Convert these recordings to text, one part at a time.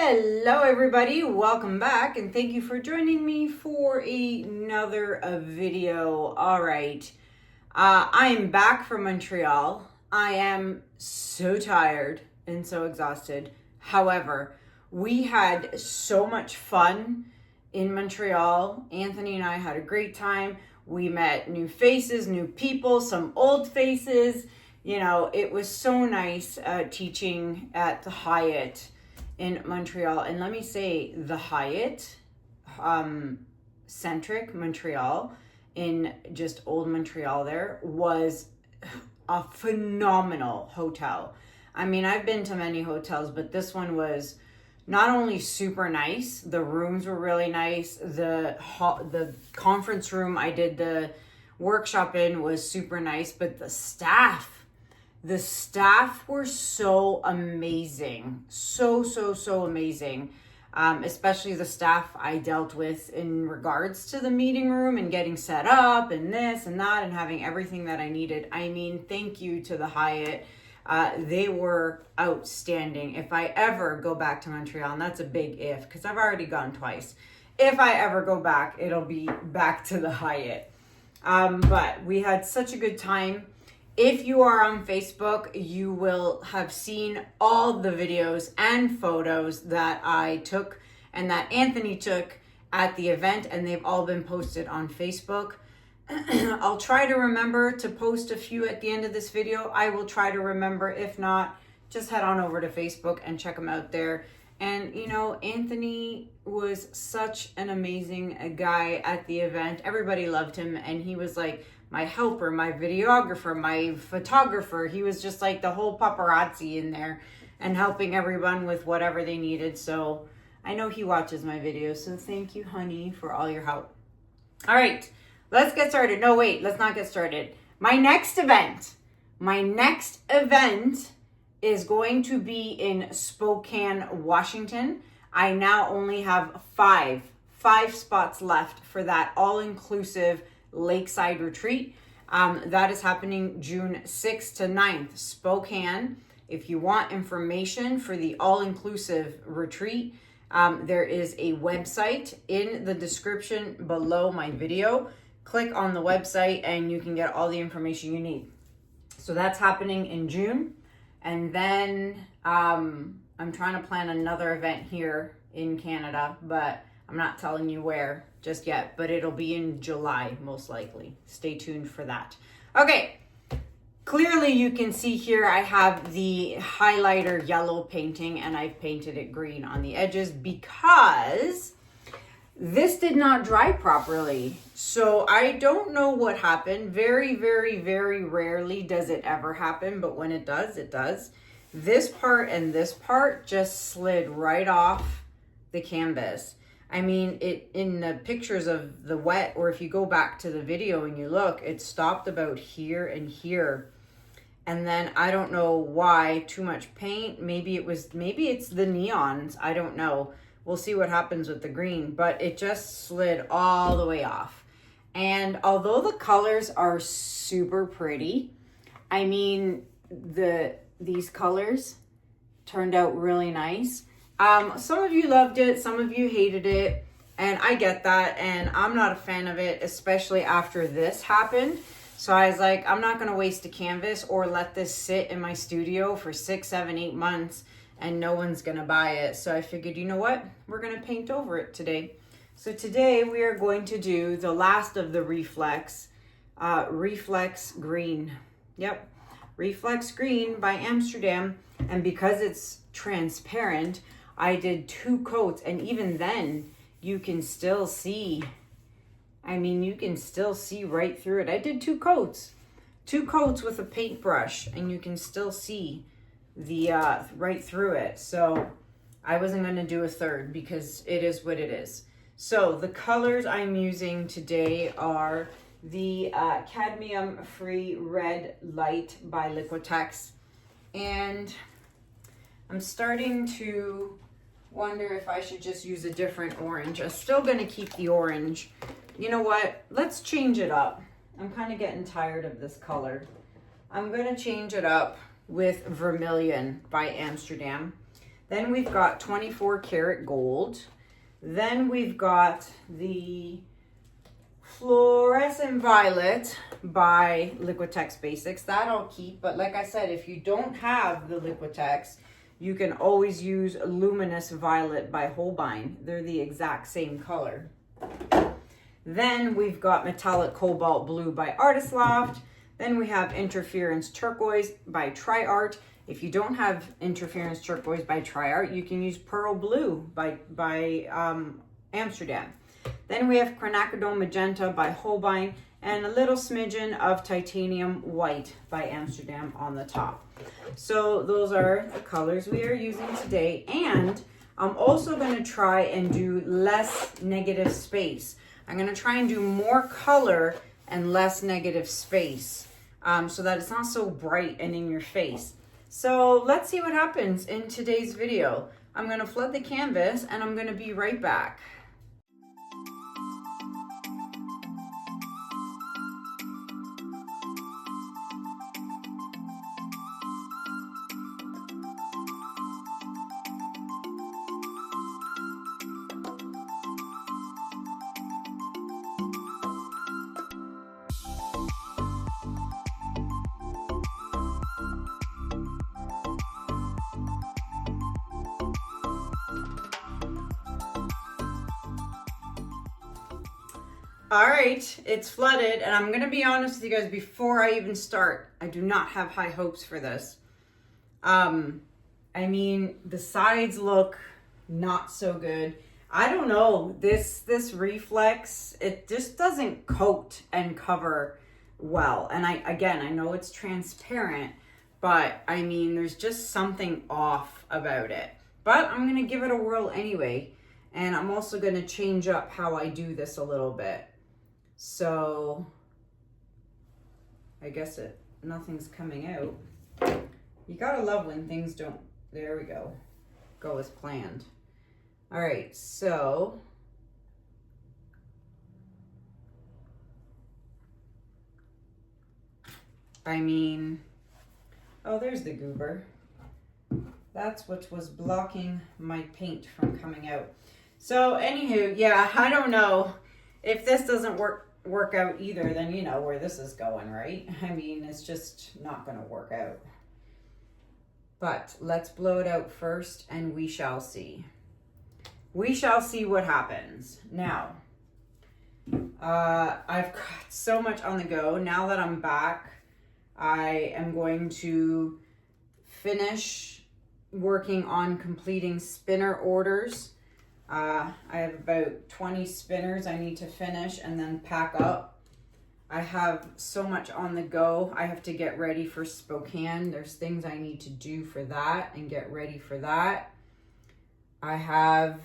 Hello everybody, welcome back and thank you for joining me for another video. All right, I am back from Montreal. I am so tired and so exhausted. However, we had so much fun in Montreal. Anthony and I had a great time. We met new faces, new people, some old faces. You know, it was so nice teaching at the Hyatt in Montreal. And let me say, the Hyatt centric Montreal in just old Montreal there was a phenomenal hotel. I mean, I've been to many hotels, but this one was not only super nice, the rooms were really nice, the conference room I did the workshop in was super nice, but the staff were so amazing. So amazing. Especially the staff I dealt with in regards to the meeting room and getting set up and this and that and having everything that I needed. I mean, thank you to the Hyatt. They were outstanding. If I ever go back to Montreal, and that's a big if, because I've already gone twice. If I ever go back, it'll be back to the Hyatt. But we had such a good time. If you are on Facebook, you will have seen all the videos and photos that I took and that Anthony took at the event, and they've all been posted on Facebook. I'll try to remember to post a few at the end of this video. I will try to remember. If not, just head on over to Facebook and check them out there. And, you know, Anthony was such an amazing guy at the event. Everybody loved him, and he was like my helper, my videographer, my photographer. He was just like the whole paparazzi in there and helping everyone with whatever they needed. So I know he watches my videos. So thank you, honey, for all your help. All right, let's get started. No, wait, let's not get started. My next event is going to be in Spokane, Washington. I now only have five spots left for that all-inclusive lakeside retreat. That is happening June 6th to 9th, Spokane. If you want information for the all-inclusive retreat, there is a website in the description below my video. Click on the website and you can get all the information you need. So that's happening in June. And then I'm trying to plan another event here in Canada, but I'm not telling you where just yet, but it'll be in July, most likely. Stay tuned for that. Okay, clearly you can see here I have the highlighter yellow painting, and I've painted it green on the edges because this did not dry properly. So I don't know what happened. Very rarely does it ever happen, but when it does, it does. This part and this part just slid right off the canvas. I mean, it in the pictures of the wet, or if you go back to the video and you look, it stopped about here and here. And then I don't know why, too much paint. Maybe it's the neons. I don't know. We'll see what happens with the green, but it just slid all the way off. And although the colors are super pretty, I mean, these colors turned out really nice. Some of you loved it, some of you hated it, and I get that, and I'm not a fan of it, especially after this happened. So I was like, I'm not going to waste a canvas or let this sit in my studio for 6, 7, 8 months, and no one's going to buy it. So I figured, you know what? We're going to paint over it today. So today we are going to do the last of the Reflex, Reflex Green. Yep, Reflex Green by Amsterdam, and because it's transparent, I did 2 coats, and even then you can still see, I mean, you can still see right through it. I did 2 coats with a paintbrush, and you can still see the right through it. So I wasn't going to do a third because it is what it is. So the colors I'm using today are the cadmium free red light by Liquitex, and I'm starting to wonder if I should just use a different orange. I'm still going to keep the orange. You know what? Let's change it up. I'm kind of getting tired of this color. I'm going to change it up with Vermillon by Amsterdam. Then we've got 24 karat gold. Then we've got the Fluorescent Violet by Liquitex Basics. That I'll keep, but like I said, if you don't have the Liquitex, you can always use Luminous Violet by Holbein. They're the exact same color. Then we've got Metallic Cobalt Blue by Artist Loft. Then we have Interference Turquoise by TriArt. If you don't have Interference Turquoise by TriArt, you can use Pearl Blue by Amsterdam. Then we have Quinacridone Magenta by Holbein and a little smidgen of Titanium White by Amsterdam on the top. So those are the colors we are using today. And I'm also going to try and do less negative space. I'm going to try and do more color and less negative space so that it's not so bright and in your face. So let's see what happens in today's video. I'm going to flood the canvas and I'm going to be right back. All right, it's flooded, and I'm gonna be honest with you guys before I even start. I do not have high hopes for this. I mean, the sides look not so good. I don't know, this Reflex, it just doesn't coat and cover well. And I know it's transparent, but I mean, there's just something off about it. But I'm gonna give it a whirl anyway, and I'm also gonna change up how I do this a little bit. So I guess nothing's coming out. You gotta love when things don't, there we go as planned. All right, so I mean, oh, there's the goober. That's what was blocking my paint from coming out. So anywho, yeah, I don't know. If this doesn't work out either, then you know where this is going, right? I mean, it's just not going to work out. But let's blow it out first and we shall see. We shall see what happens. Now, I've got so much on the go. Now that I'm back, I am going to finish working on completing spinner orders. I have about 20 spinners I need to finish and then pack up. I have so much on the go. I have to get ready for Spokane. There's things I need to do for that and get ready for that. I have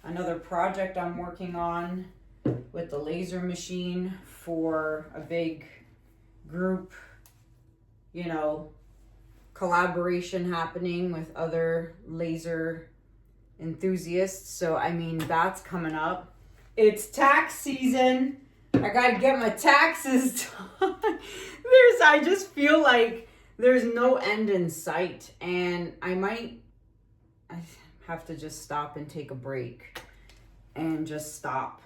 another project I'm working on with the laser machine for a big group, you know, collaboration happening with other laser enthusiasts. So I mean, that's coming up. It's tax season. I gotta get my taxes done. I just feel like there's no end in sight, and I have to just stop and take a break and just stop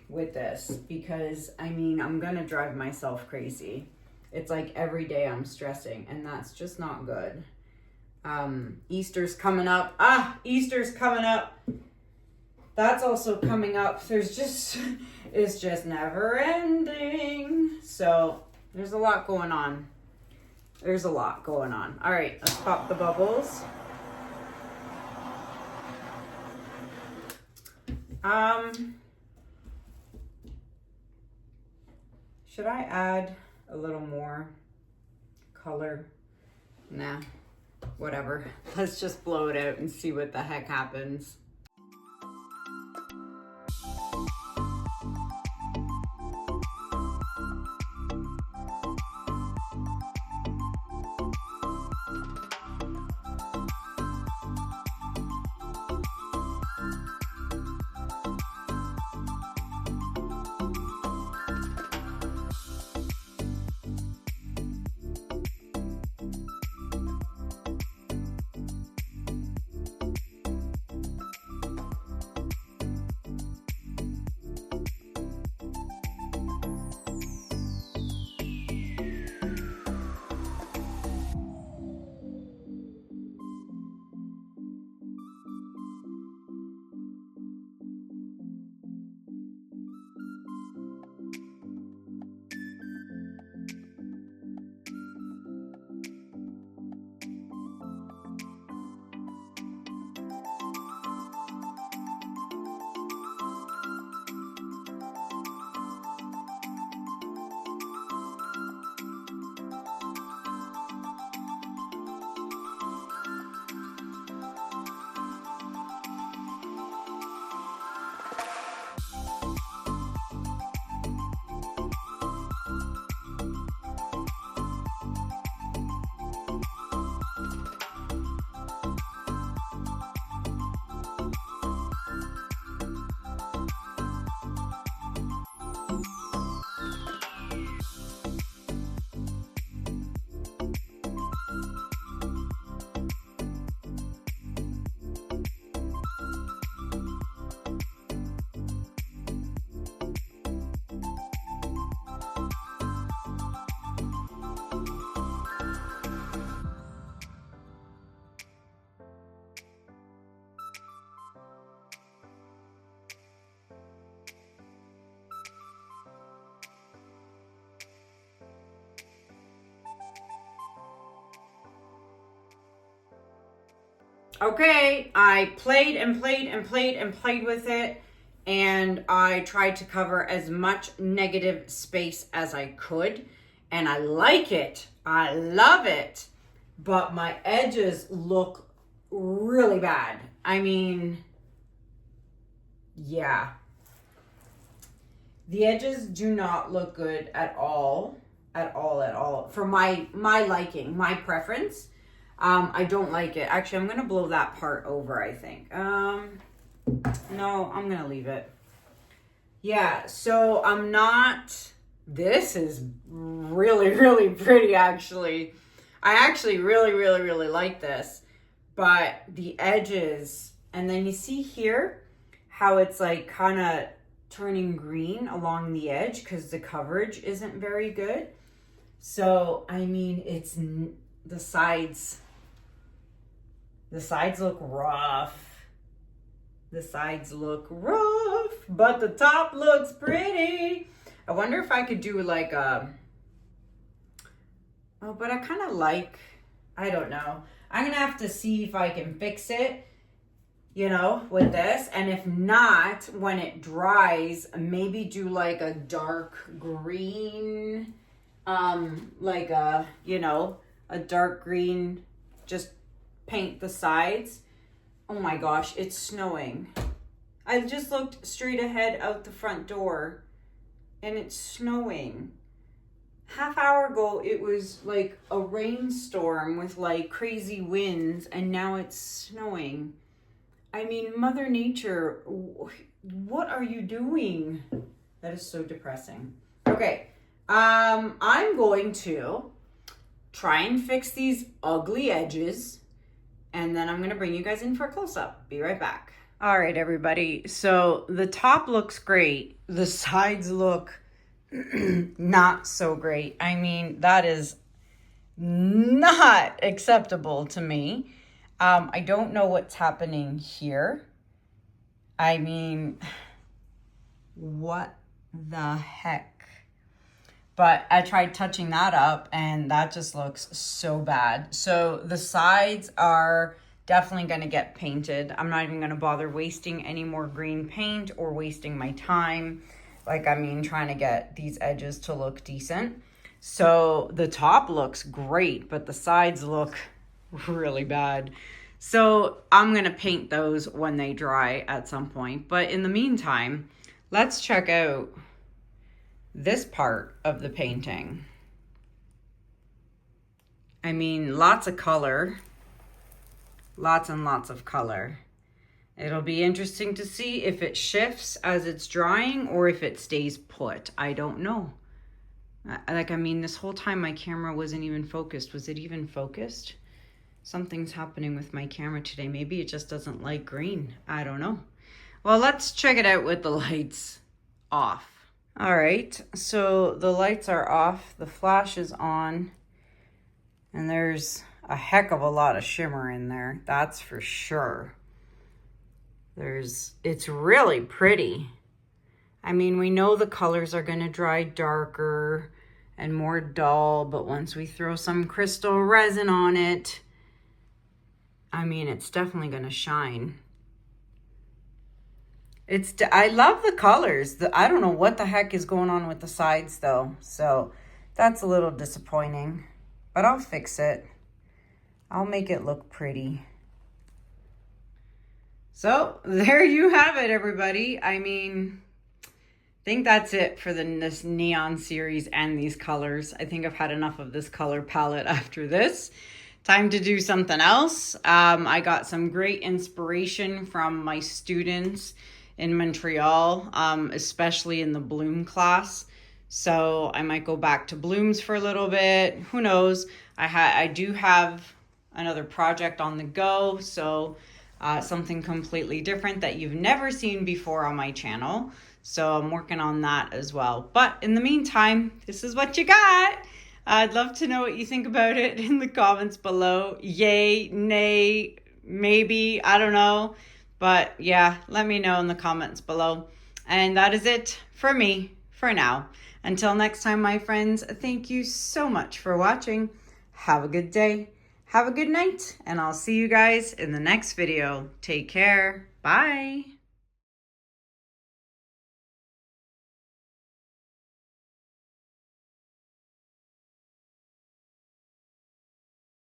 with this, because I mean, I'm gonna drive myself crazy. It's like every day I'm stressing, and that's just not good. Easter's coming up. Easter's coming up. That's also coming up. It's just never ending. So there's a lot going on. All right, let's pop the bubbles. Should I add a little more color? Nah. Whatever, let's just blow it out and see what the heck happens. Okay, I played and played and played and played with it, and I tried to cover as much negative space as I could, and I like it. I love it, but my edges look really bad. I mean, yeah. The edges do not look good at all, at all, at all. For my liking, my preference. I don't like it. Actually, I'm going to blow that part over, I think. No, I'm going to leave it. Yeah, so I'm not... This is really, really pretty, actually. I actually really, really, really like this. But the edges... And then you see here how it's like kind of turning green along the edge because the coverage isn't very good. So, I mean, it's... The sides look rough. The sides look rough, but the top looks pretty. I wonder if I could do like a... Oh, but I kind of like... I don't know. I'm going to have to see if I can fix it, you know, with this. And if not, when it dries, maybe do like a dark green, like a, you know, a dark green, just paint the sides. Oh my gosh, it's snowing. I just looked straight ahead out the front door and it's snowing. Half hour ago, it was like a rainstorm with like crazy winds, and now it's snowing. I mean, Mother Nature, what are you doing? That is so depressing. Okay, I'm going to try and fix these ugly edges, and then I'm going to bring you guys in for a close-up. Be right back. All right, everybody. So the top looks great. The sides look not so great. I mean, that is not acceptable to me. I don't know what's happening here. I mean, what the heck? But I tried touching that up and that just looks so bad. So the sides are definitely going to get painted. I'm not even going to bother wasting any more green paint or wasting my time. Like, I mean, trying to get these edges to look decent. So the top looks great, but the sides look really bad. So I'm going to paint those when they dry at some point. But in the meantime, let's check out this part of the painting. I mean, lots of color. Lots and lots of color. It'll be interesting to see if it shifts as it's drying or if it stays put. I don't know. Like, I mean, this whole time my camera wasn't even focused. Was it even focused? Something's happening with my camera today. Maybe it just doesn't like green. I don't know. Well, let's check it out with the lights off. All right, so the lights are off. The flash is on. And there's a heck of a lot of shimmer in there. That's for sure. It's really pretty. I mean, we know the colors are going to dry darker and more dull, but once we throw some crystal resin on it, I mean, it's definitely going to shine. I love the colors. I don't know what the heck is going on with the sides though. So that's a little disappointing, but I'll fix it. I'll make it look pretty. So there you have it, everybody. I mean, I think that's it for this neon series and these colors. I think I've had enough of this color palette after this. Time to do something else. I got some great inspiration from my students in Montreal, especially in the bloom class. So I might go back to blooms for a little bit. Who knows? I do have another project on the go. So something completely different that you've never seen before on my channel. So I'm working on that as well. But in the meantime, this is what you got. I'd love to know what you think about it in the comments below. Yay, nay, maybe, I don't know. But yeah, let me know in the comments below. And that is it for me for now. Until next time, my friends, thank you so much for watching. Have a good day. Have a good night, and I'll see you guys in the next video. Take care. Bye.